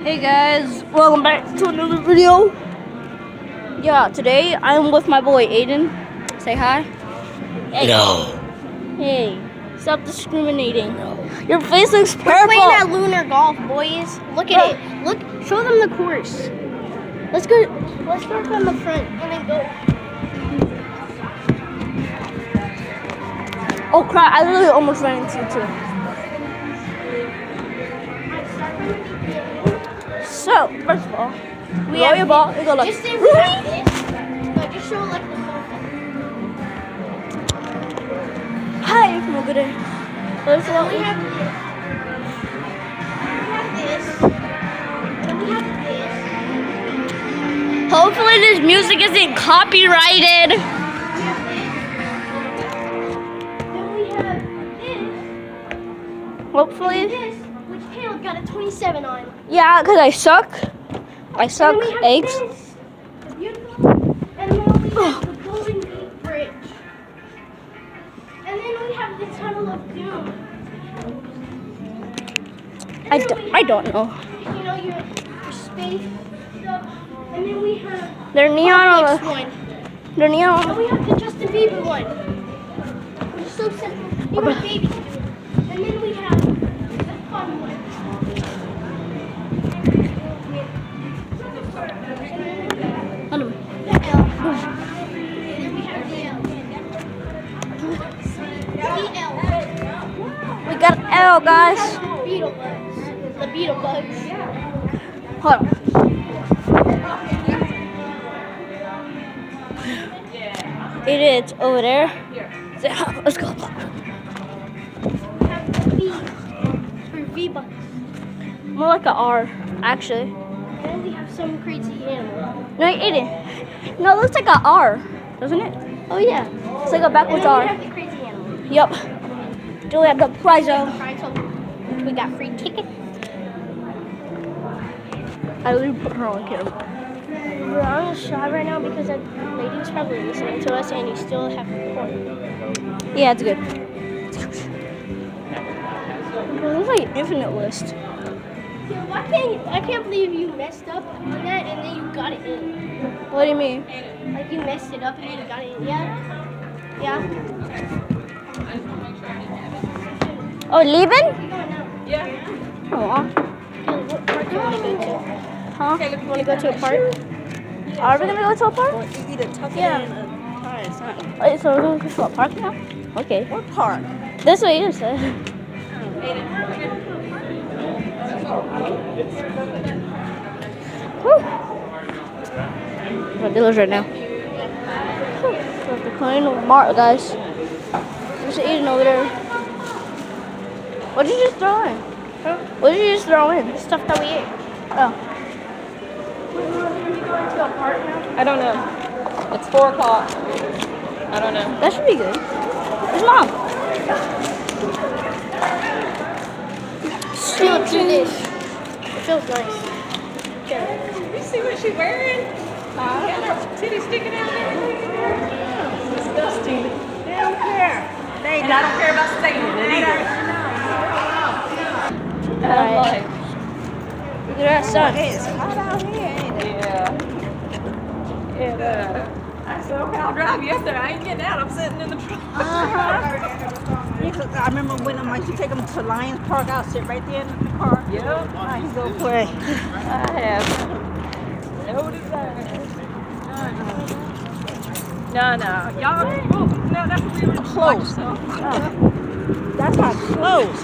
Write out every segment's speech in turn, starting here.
Hey guys, welcome back to another video. Yeah, today I'm with my boy Aiden. Say hi. Hey. No. Hey, stop discriminating. Your face looks We're purple. playing at lunar golf, boys. Look at it. Look, show them the course. Let's go. Let's start from the front and then go. Oh crap! I literally almost ran into you too. So first of all, We roll have your ball and go like. Just say we have this. No, just show like the whole thing. Hi from over there. First of all, We have this. Then we have this. hopefully this music isn't copyrighted. Then we have this. Hopefully, This, which Caleb got a 27 on. yeah, cause I suck. I suck And then we have eggs. this, the beautiful, and then we have the Golden Gate Bridge. And then we have the Tunnel of Doom. And then we I don't know. have, you know, your space stuff. And then we have They're neon on next the. one. They're neon. And we have the Justin Bieber one. Which is so simple. Even babies do it. And then we have the fun one. Hold on. The L. And then we have the L. We got an L, guys. Beetle bugs. The beetle bugs. Hold on. It's over there. Let's go. We have the V. For V bugs. More like a R, actually. And then we have some crazy animal. No, Aiden. No, it looks like a R, doesn't it? Oh yeah. It's like a And backwards then we R. have the crazy animal. Yup. Do we have the prize So though? we got free tickets. I literally put her on camera. We're on a shot right now because that lady's probably listening to us and you still have to record. Yeah, it's good. Bro, there's like an infinite list. I can't believe you messed up on that and then you got it in. What do you mean? Like you messed it up and then you got it in. Yeah? Yeah? Oh, leaving? Where you going now? Oh, Caleb, what park do you want to go to? huh? You want to go to a park? Are we gonna go to a park? Yeah. Wait, so we're gonna go to a park now? Okay. What park? That's what you said. Whew. My dealer's right now. Whew. We have to clean the mark, guys. There's Aiden over there. What did you just throw in? Huh? What did you just throw in? Stuff that we ate. Oh. I don't know. It's 4 o'clock. I don't know. That should be good. Where's Mom? Caleb, do this. It feels nice. Caleb. You see what she's wearing? Got her titty sticking out there. Disgusting. They don't care. And I don't care about saying it either. Alright. Look at that sun. It's hot out here, ain't it? Yeah. And I said, okay, I'll drive you up there. I ain't getting out. I'm sitting in the truck. Because I remember when I used to take them to Lions Park, I'll sit right there in the car. Yep. I can go play. I have no desire. No. Y'all, no, that's really Close. So. That's how close.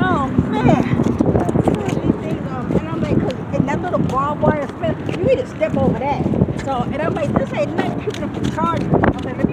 Oh, man. These things, and I'm like, because in that little barbed wire fence, you need to step over that. So, and I'm like, this ain't nothing. People can charge me. I'm like,